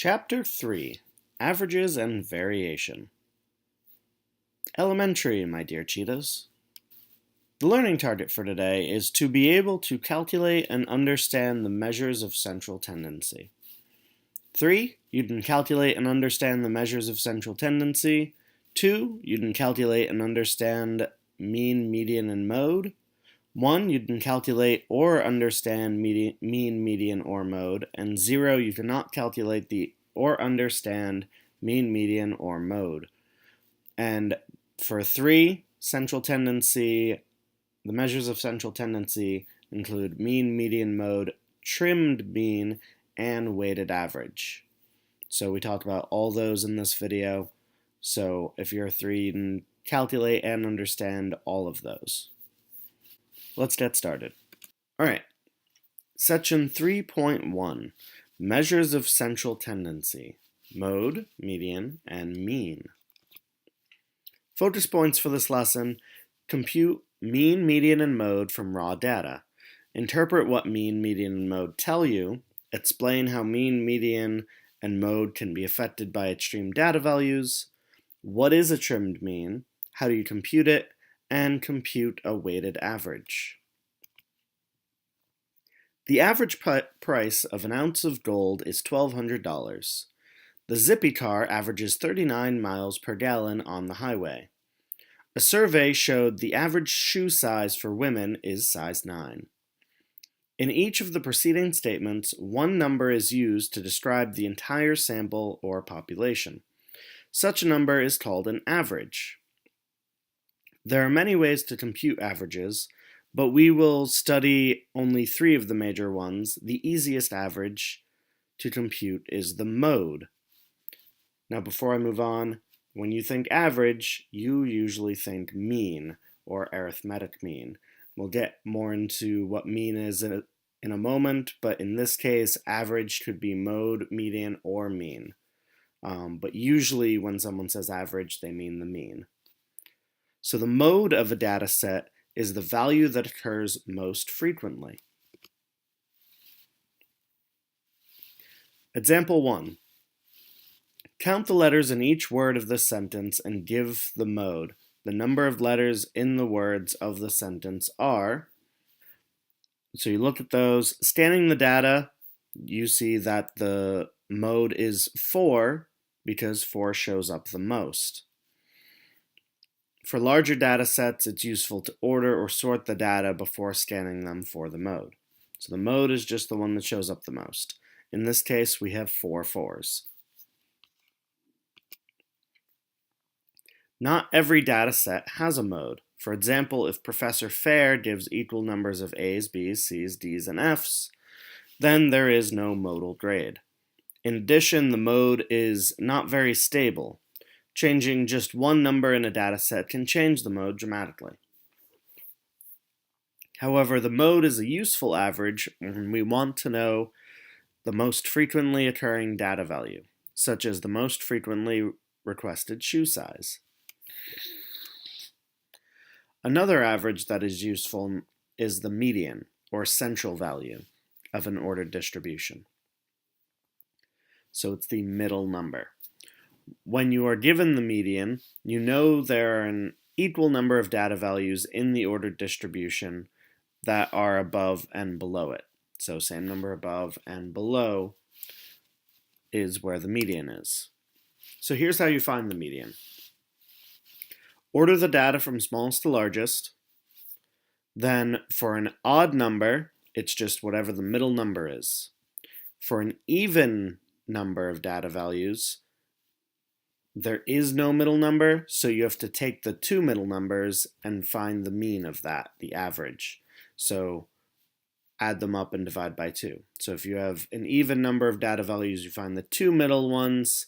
Chapter 3 Averages and Variation. Elementary, my dear cheetahs. The learning target for today is to be able to calculate and understand the measures of central tendency. 3. You can calculate and understand the measures of central tendency. 2. You can calculate and understand mean, median, and mode. 1. You can calculate or understand mean, median, or mode. And 0. You cannot calculate or understand mean, median, or mode. And for 3, central tendency, the measures of central tendency include mean, median, mode, trimmed mean, and weighted average. So we talked about all those in this video. So if you're a 3, you can calculate and understand all of those. Let's get started. All right. Section 3.1, Measures of Central Tendency, Mode, Median, and Mean. Focus points for this lesson: compute mean, median, and mode from raw data. Interpret what mean, median, and mode tell you. Explain how mean, median, and mode can be affected by extreme data values. What is a trimmed mean? How do you compute it? And compute a weighted average. The average price of an ounce of gold is $1,200. The Zippy car averages 39 miles per gallon on the highway. A survey showed the average shoe size for women is size 9. In each of the preceding statements, one number is used to describe the entire sample or population. Such a number is called an average. There are many ways to compute averages, but we will study only 3 of the major ones. The easiest average to compute is the mode. Now, before I move on, when you think average, you usually think mean or arithmetic mean. We'll get more into what mean is in a moment, but in this case, average could be mode, median, or mean. But usually when someone says average, they mean the mean. So the mode of a data set is the value that occurs most frequently. Example 1. Count the letters in each word of the sentence and give the mode. The number of letters in the words of the sentence are. So you look at those. Scanning the data, you see that the mode is 4 because 4 shows up the most. For larger data sets, it's useful to order or sort the data before scanning them for the mode. So the mode is just the one that shows up the most. In this case, we have 4 4s. Not every data set has a mode. For example, if Professor Fair gives equal numbers of A's, B's, C's, D's, and F's, then there is no modal grade. In addition, the mode is not very stable. Changing just one number in a dataset can change the mode dramatically. However, the mode is a useful average when we want to know the most frequently occurring data value, such as the most frequently requested shoe size. Another average that is useful is the median, or central value, of an ordered distribution. So it's the middle number. When you are given the median, you know there are an equal number of data values in the ordered distribution that are above and below it. So same number above and below is where the median is. So here's how you find the median. Order the data from smallest to largest. Then for an odd number, it's just whatever the middle number is. For an even number of data values, there is no middle number, so you have to take the 2 middle numbers and find the mean of that, the average. So add them up and divide by 2. So if you have an even number of data values, you find the 2 middle ones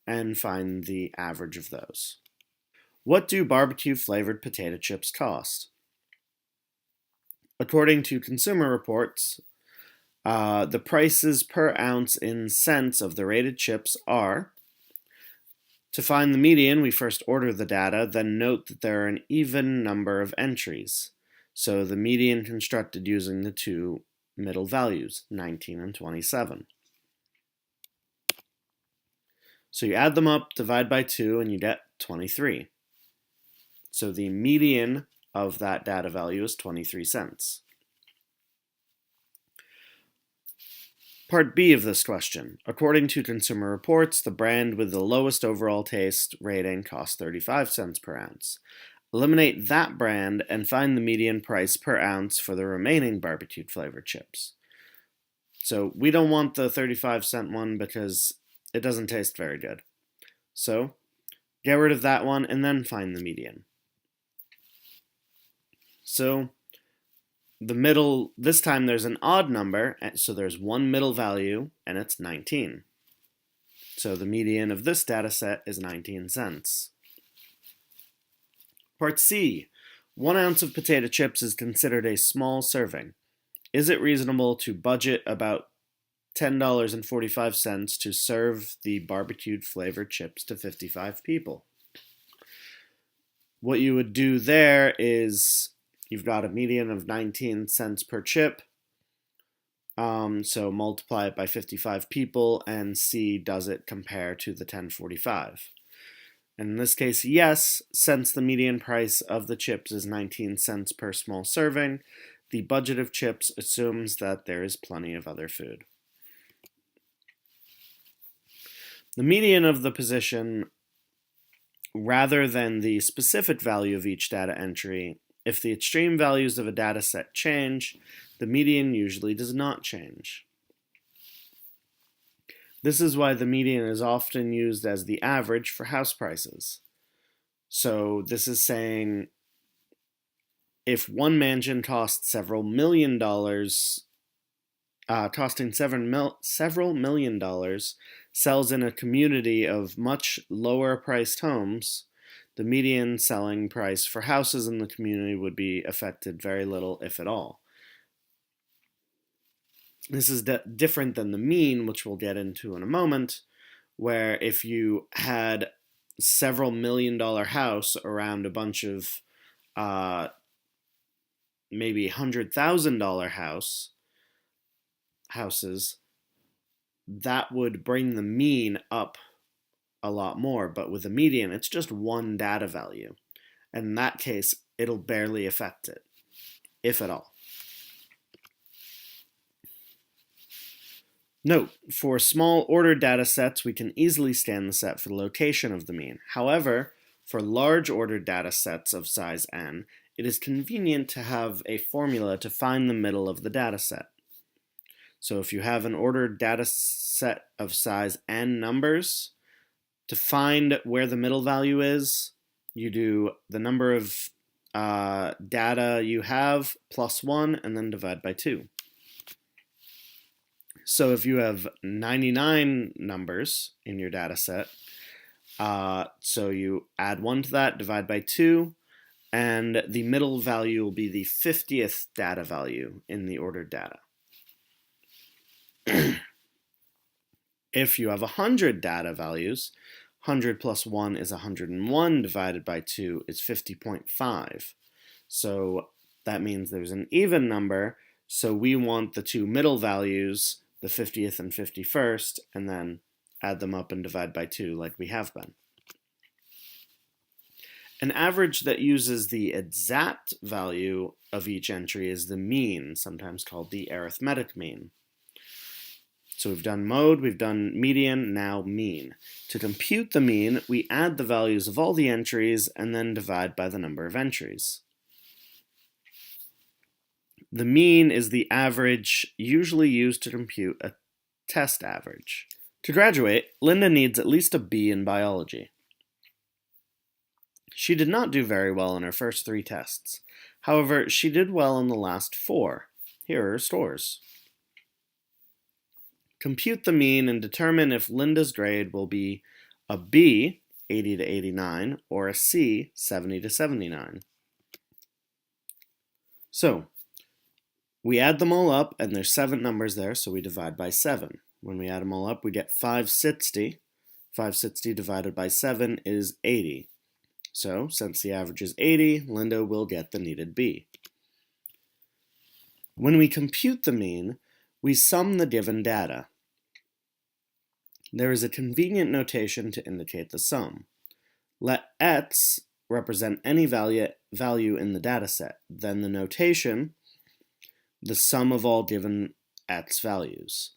and find the average of those. What do barbecue flavored potato chips cost? According to Consumer Reports, the prices per ounce in cents of the rated chips are. To find the median, we first order the data, then note that there are an even number of entries. So the median constructed using the 2 middle values, 19 and 27. So you add them up, divide by 2, and you get 23. So the median of that data value is 23 cents. Part B of this question. According to Consumer Reports, the brand with the lowest overall taste rating costs 35 cents per ounce. Eliminate that brand and find the median price per ounce for the remaining barbecued flavored chips. So we don't want the 35-cent one because it doesn't taste very good. So get rid of that one and then find the median. So the middle, this time there's an odd number, so there's one middle value, and it's 19. So the median of this data set is 19 cents. Part C. 1 ounce of potato chips is considered a small serving. Is it reasonable to budget about $10.45 to serve the barbecued flavored chips to 55 people? What you would do there is you've got a median of 19 cents per chip. So multiply it by 55 people and see does it compare to the 10.45. And in this case, yes, since the median price of the chips is 19 cents per small serving, the budget of chips assumes that there is plenty of other food. The median of the position, rather than the specific value of each data entry, if the extreme values of a data set change, the median usually does not change. This is why the median is often used as the average for house prices. So this is saying if one mansion costs several million dollars, several million dollars, sells in a community of much lower priced homes, the median selling price for houses in the community would be affected very little, if at all. This is different than the mean, which we'll get into in a moment, where if you had several $1,000,000 house around a bunch of maybe $100,000 houses, that would bring the mean up a lot more. But with a median, it's just one data value. And in that case, it'll barely affect it, if at all. Note, for small ordered data sets, we can easily scan the set for the location of the mean. However, for large ordered data sets of size n, it is convenient to have a formula to find the middle of the data set. So if you have an ordered data set of size n numbers, to find where the middle value is, you do the number of data you have plus 1 and then divide by 2. So if you have 99 numbers in your data set, so you add 1 to that, divide by 2, and the middle value will be the 50th data value in the ordered data. If you have 100 data values, 100 plus 1 is 101, divided by 2 is 50.5. So that means there's an even number, so we want the two middle values, the 50th and 51st, and then add them up and divide by 2 like we have been. An average that uses the exact value of each entry is the mean, sometimes called the arithmetic mean. So we've done mode, we've done median, now mean. To compute the mean, we add the values of all the entries and then divide by the number of entries. The mean is the average usually used to compute a test average. To graduate, Linda needs at least a B in biology. She did not do very well in her first 3 tests. However, she did well in the last 4. Here are her scores. Compute the mean and determine if Linda's grade will be a B, 80 to 89, or a C, 70 to 79. So, we add them all up, and there's 7 numbers there, so we divide by 7. When we add them all up, we get 560. 560 divided by 7 is 80. So, since the average is 80, Linda will get the needed B. When we compute the mean, we sum the given data. There is a convenient notation to indicate the sum. Let ets represent any value in the dataset. Then the notation, the sum of all given ets values.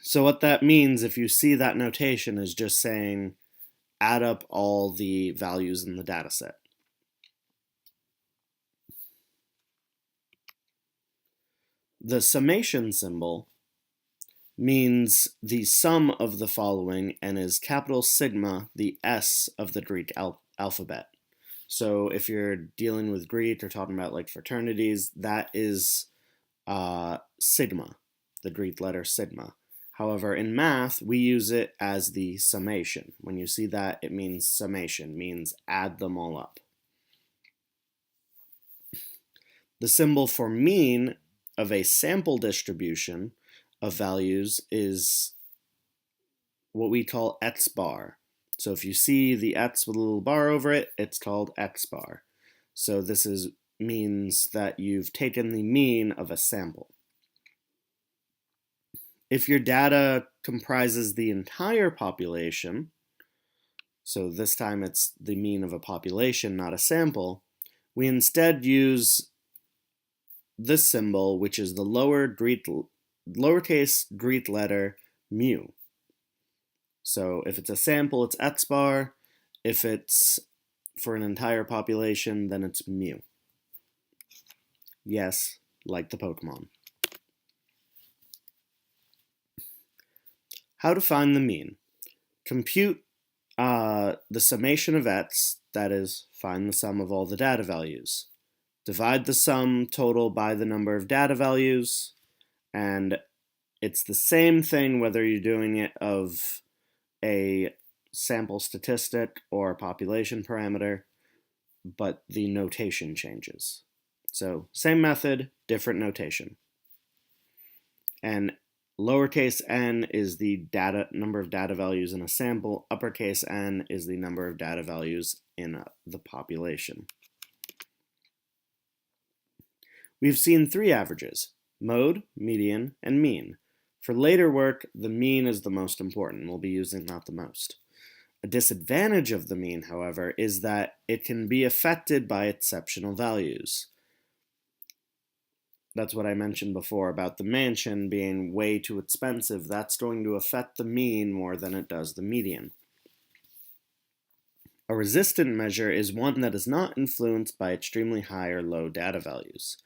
So what that means, if you see that notation, is just saying add up all the values in the dataset. The summation symbol means the sum of the following and is capital sigma, the S of the Greek alphabet. So if you're dealing with Greek or talking about like fraternities, that is sigma, the Greek letter sigma. However, in math, we use it as the summation. When you see that, it means summation, means add them all up. The symbol for mean of a sample distribution of values is what we call ets bar. So if you see the ets with a little bar over it, it's called ets bar. So this means that you've taken the mean of a sample. If your data comprises the entire population, so this time it's the mean of a population, not a sample, we instead use this symbol, which is the lowercase Greek letter mu. So if it's a sample, it's ets bar. If it's for an entire population, then it's mu. Yes, like the Pokemon. How to find the mean. Compute the summation of ets, that is, find the sum of all the data values. Divide the sum total by the number of data values, and it's the same thing whether you're doing it of a sample statistic or a population parameter, but the notation changes. So same method, different notation. And lowercase n is the number of data values in a sample. Uppercase N is the number of data values in the population. We've seen three averages: mode, median, and mean. For later work, the mean is the most important. We'll be using that the most. A disadvantage of the mean, however, is that it can be affected by exceptional values. That's what I mentioned before about the mansion being way too expensive. That's going to affect the mean more than it does the median. A resistant measure is one that is not influenced by extremely high or low data values.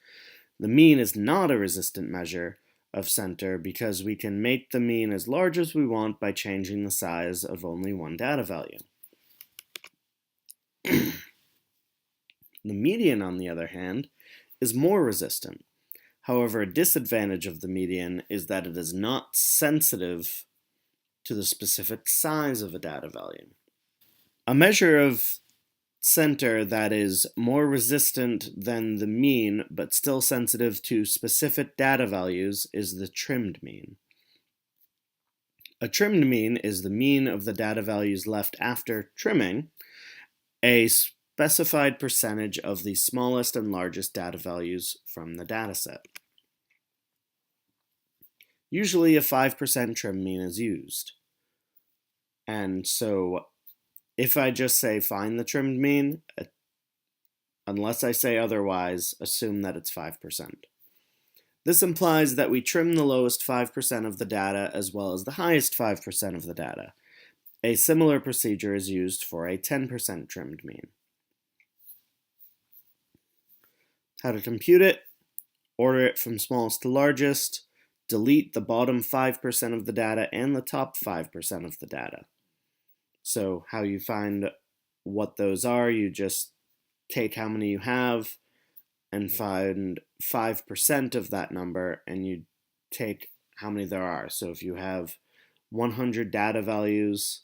The mean is not a resistant measure of center because we can make the mean as large as we want by changing the size of only one data value. The median, on the other hand, is more resistant. However, a disadvantage of the median is that it is not sensitive to the specific size of a data value. A measure of center that is more resistant than the mean but still sensitive to specific data values is the trimmed mean. A trimmed mean is the mean of the data values left after trimming, a specified percentage of the smallest and largest data values from the dataset. Usually a 5% trim mean is used. And so if I just say find the trimmed mean, unless I say otherwise, assume that it's 5%. This implies that we trim the lowest 5% of the data as well as the highest 5% of the data. A similar procedure is used for a 10% trimmed mean. How to compute it: order it from smallest to largest, delete the bottom 5% of the data and the top 5% of the data. So how you find what those are, you just take how many you have and find 5% of that number, and you take how many there are. So if you have 100 data values,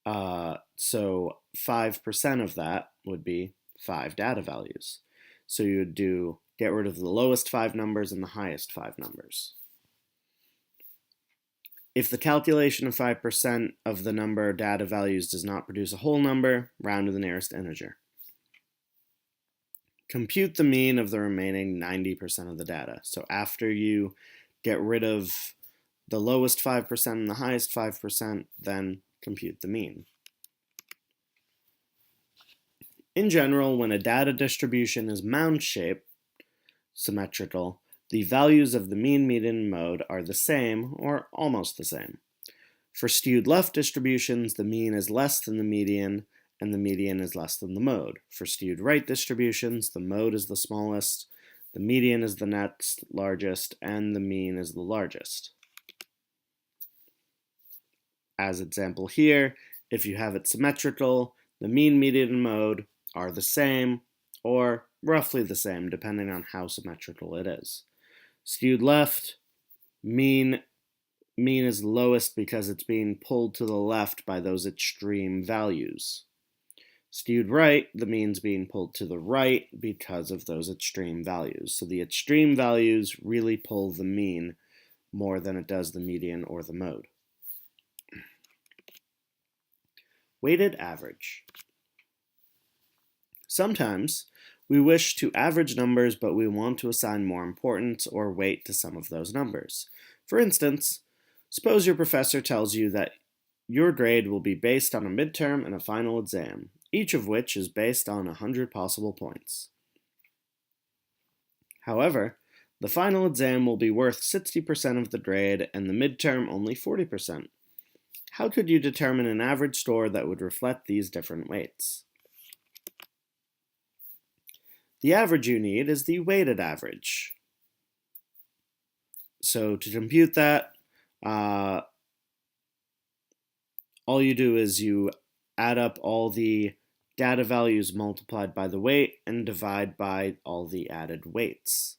so 5% of that would be 5 data values. So you would get rid of the lowest 5 numbers and the highest 5 numbers. If the calculation of 5% of the number of data values does not produce a whole number, round to the nearest integer. Compute the mean of the remaining 90% of the data. So after you get rid of the lowest 5% and the highest 5%, then compute the mean. In general, when a data distribution is mound-shaped, symmetrical, the values of the mean, median, and mode are the same or almost the same. For skewed left distributions, the mean is less than the median and the median is less than the mode. For skewed right distributions, the mode is the smallest, the median is the next largest, and the mean is the largest. As example here, if you have it symmetrical, the mean, median, and mode are the same or roughly the same depending on how symmetrical it is. Skewed left, mean is lowest because it's being pulled to the left by those extreme values. Skewed right, the mean's being pulled to the right because of those extreme values. So the extreme values really pull the mean more than it does the median or the mode. Weighted average. Sometimes we wish to average numbers, but we want to assign more importance or weight to some of those numbers. For instance, suppose your professor tells you that your grade will be based on a midterm and a final exam, each of which is based on 100 possible points. However, the final exam will be worth 60% of the grade and the midterm only 40%. How could you determine an average score that would reflect these different weights? The average you need is the weighted average. So to compute that, all you do is you add up all the data values multiplied by the weight and divide by all the added weights.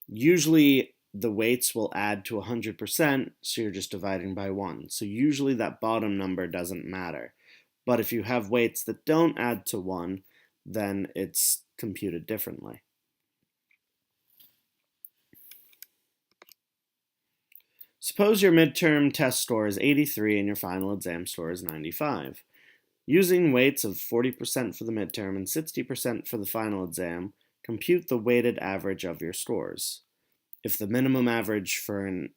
Usually the weights will add to 100%, so you're just dividing by 1. So usually that bottom number doesn't matter. But if you have weights that don't add to 1, then it's computed differently. Suppose your midterm test score is 83 and your final exam score is 95. Using weights of 40% for the midterm and 60% for the final exam, compute the weighted average of your scores. If the minimum average for an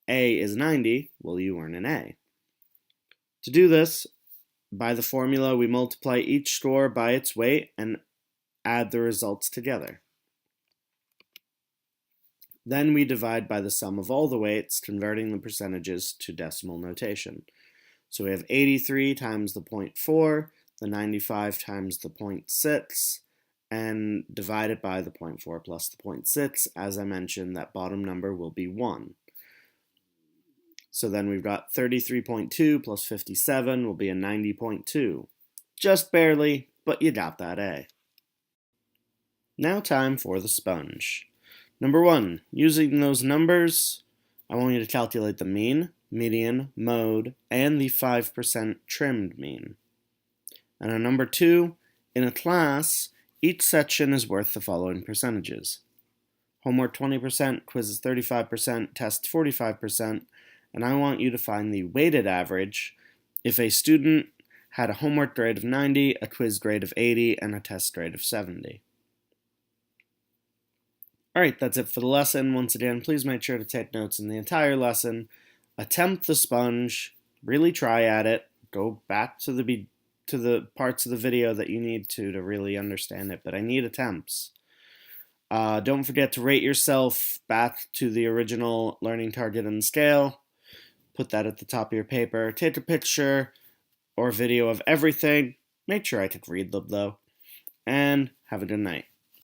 A is 90, will you earn an A? To do this, by the formula, we multiply each score by its weight and add the results together. Then we divide by the sum of all the weights, converting the percentages to decimal notation. So we have 83 times the 0.4, the 95 times the 0.6, and divided by the 0.4 plus the 0.6. As I mentioned, that bottom number will be 1. So then we've got 33.2 plus 57 will be a 90.2. Just barely, but you got that A. Now time for the sponge. Number 1, using those numbers, I want you to calculate the mean, median, mode, and the 5% trimmed mean. And on number 2, in a class, each section is worth the following percentages. Homework 20%, quizzes 35%, tests 45%, and I want you to find the weighted average if a student had a homework grade of 90, a quiz grade of 80, and a test grade of 70. Alright, that's it for the lesson. Once again, please make sure to take notes in the entire lesson. Attempt the sponge, really try at it, go back to the parts of the video that you need to really understand it, but I need attempts. Don't forget to rate yourself back to the original learning target and scale. Put that at the top of your paper. Take a picture or video of everything. Make sure I could read them though. And have a good night.